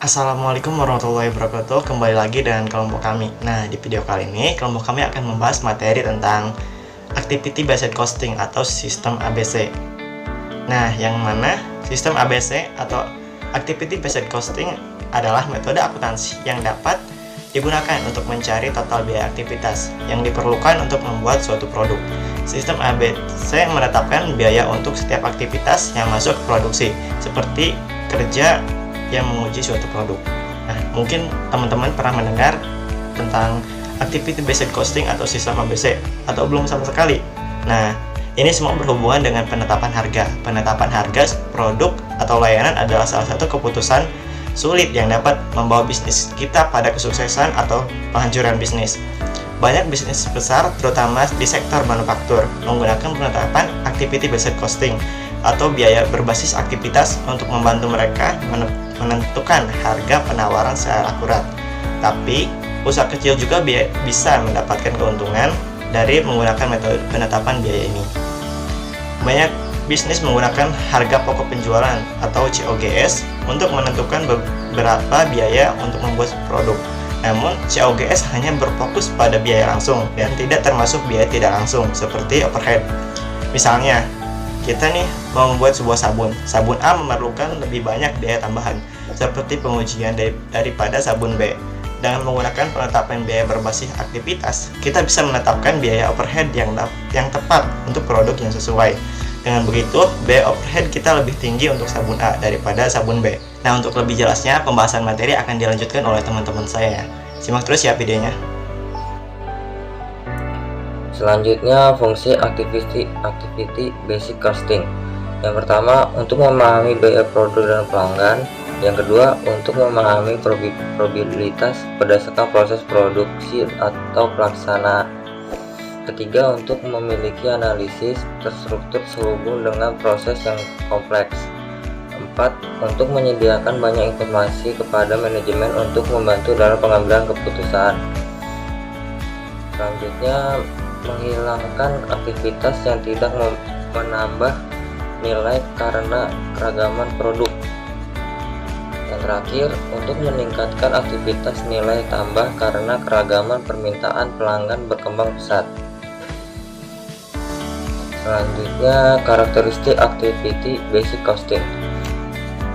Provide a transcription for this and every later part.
Assalamualaikum warahmatullahi wabarakatuh. Kembali lagi dengan kelompok kami. Nah, di video kali ini kelompok kami akan membahas materi tentang Activity Based Costing atau sistem ABC. Nah, yang mana sistem ABC atau Activity Based Costing adalah metode akuntansi yang dapat digunakan untuk mencari total biaya aktivitas yang diperlukan untuk membuat suatu produk. Sistem ABC menetapkan biaya untuk setiap aktivitas yang masuk ke produksi, seperti kerja yang menguji suatu produk. Nah, mungkin teman-teman pernah mendengar tentang Activity Based Costing atau sistem ABC atau belum sama sekali. Nah, ini semua berhubungan dengan penetapan harga. Penetapan harga produk atau layanan adalah salah satu keputusan sulit yang dapat membawa bisnis kita pada kesuksesan atau penghancuran bisnis. Banyak bisnis besar, terutama di sektor manufaktur, menggunakan penetapan Activity Based Costing atau biaya berbasis aktivitas untuk membantu mereka menentukan harga penawaran secara akurat. Tapi, usaha kecil juga bisa mendapatkan keuntungan dari menggunakan metode penetapan biaya ini. Banyak bisnis menggunakan harga pokok penjualan atau COGS untuk menentukan beberapa biaya untuk membuat produk. Namun, COGS hanya berfokus pada biaya langsung dan tidak termasuk biaya tidak langsung seperti overhead. Misalnya, kita nih mau membuat sebuah sabun. Sabun A memerlukan lebih banyak biaya tambahan seperti pengujian daripada sabun B. Dengan menggunakan penetapan biaya berbasis aktivitas, kita bisa menetapkan biaya overhead yang tepat untuk produk yang sesuai. Dengan begitu, biaya overhead kita lebih tinggi untuk sabun A daripada sabun B. Nah, untuk lebih jelasnya, pembahasan materi akan dilanjutkan oleh teman-teman saya. Simak terus ya videonya. Selanjutnya, fungsi activity basic costing. Yang pertama, untuk memahami biaya produk dan pelanggan. Yang kedua, untuk memahami probabilitas berdasarkan proses produksi atau pelaksanaan. Ketiga, untuk memiliki analisis terstruktur sehubung dengan proses yang kompleks. 4. Untuk menyediakan banyak informasi kepada manajemen untuk membantu dalam pengambilan keputusan. Selanjutnya, menghilangkan aktivitas yang tidak menambah nilai karena keragaman produk. Yang terakhir, untuk meningkatkan aktivitas nilai tambah karena keragaman permintaan pelanggan berkembang pesat. Selanjutnya, karakteristik activity basic costing.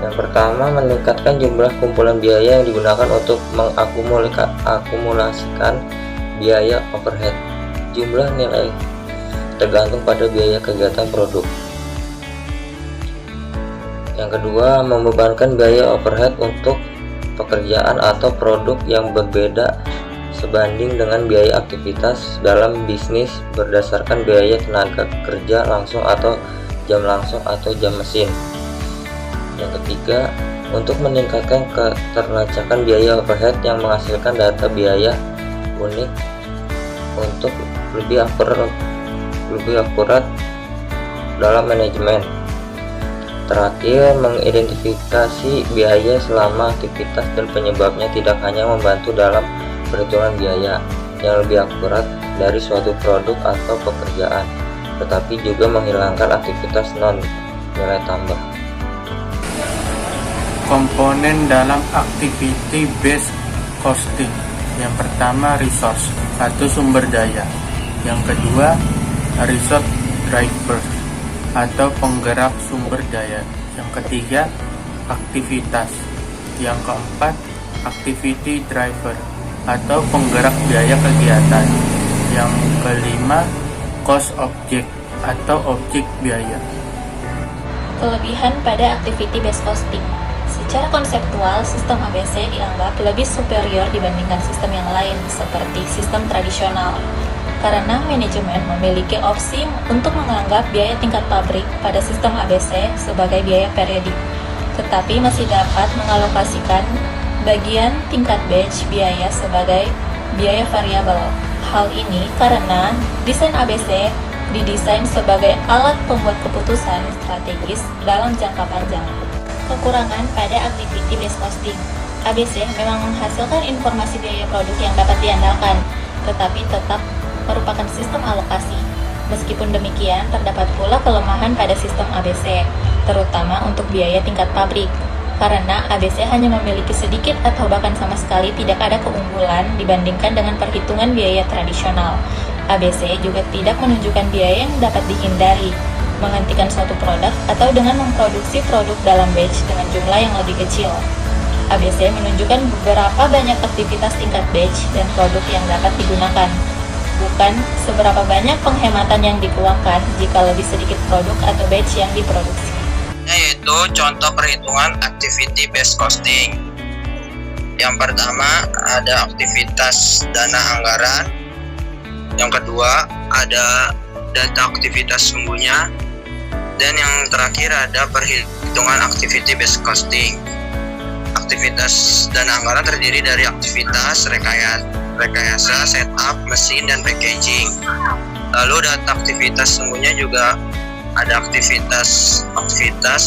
Yang pertama, meningkatkan jumlah kumpulan biaya yang digunakan untuk mengakumulasikan biaya overhead. Jumlah nilai tergantung pada biaya kegiatan produk. Yang kedua, membebankan biaya overhead untuk pekerjaan atau produk yang berbeda sebanding dengan biaya aktivitas dalam bisnis berdasarkan biaya tenaga kerja langsung atau jam mesin. Yang ketiga, untuk meningkatkan keterlacakan biaya overhead yang menghasilkan data biaya unik untuk lebih akurat dalam manajemen. Terakhir, mengidentifikasi biaya selama aktivitas dan penyebabnya tidak hanya membantu dalam perhitungan biaya yang lebih akurat dari suatu produk atau pekerjaan, tetapi juga menghilangkan aktivitas non nilai tambah. Komponen dalam activity based costing. Yang pertama, resource atau sumber daya. Yang kedua, resource driver atau penggerak sumber daya. Yang ketiga, aktivitas. Yang keempat, activity driver atau penggerak biaya kegiatan. Yang kelima, cost object atau objek biaya. Kelebihan pada activity based costing. Secara konseptual, sistem ABC dianggap lebih superior dibandingkan sistem yang lain seperti sistem tradisional, karena manajemen memiliki opsi untuk menganggap biaya tingkat pabrik pada sistem ABC sebagai biaya periodik, tetapi masih dapat mengalokasikan bagian tingkat batch biaya sebagai biaya variabel. Hal ini karena desain ABC didesain sebagai alat pembuat keputusan strategis dalam jangka panjang. Kekurangan pada activity based costing. ABC memang menghasilkan informasi biaya produk yang dapat diandalkan, tetapi tetap merupakan sistem alokasi. Meskipun demikian, terdapat pula kelemahan pada sistem ABC, terutama untuk biaya tingkat pabrik. karena ABC hanya memiliki sedikit atau bahkan sama sekali tidak ada keunggulan dibandingkan dengan perhitungan biaya tradisional. ABC juga tidak menunjukkan biaya yang dapat dihindari, menghentikan suatu produk, atau dengan memproduksi produk dalam batch dengan jumlah yang lebih kecil. ABC menunjukkan beberapa banyak aktivitas tingkat batch dan produk yang dapat digunakan, bukan seberapa banyak penghematan yang dikeluarkan jika lebih sedikit produk atau batch yang diproduksi. Yaitu contoh perhitungan activity based costing. Yang pertama ada aktivitas dana anggaran, yang kedua ada data aktivitas sungguhnya, dan yang terakhir ada perhitungan activity based costing. Aktivitas dana anggaran terdiri dari aktivitas rekayasa, setup, mesin, dan packaging. Lalu data aktivitas sungguhnya juga ada aktivitas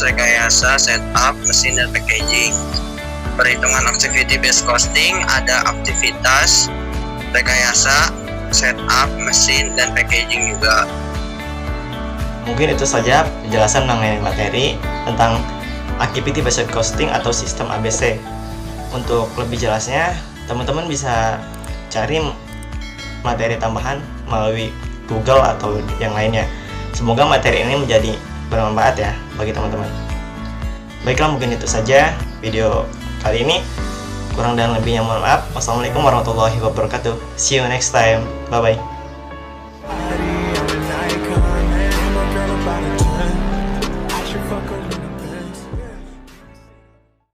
rekayasa, setup, mesin, dan packaging. Perhitungan activity based costing ada aktivitas rekayasa, setup, mesin, dan packaging juga. Mungkin itu saja penjelasan mengenai materi tentang activity based costing atau sistem ABC. Untuk lebih jelasnya, teman-teman bisa cari materi tambahan melalui Google atau yang lainnya. Semoga materi ini menjadi bermanfaat ya bagi teman-teman. Baiklah, mungkin itu saja video kali ini. Kurang dan lebihnya mohon maaf. Wassalamualaikum warahmatullahi wabarakatuh. See you next time. Bye bye.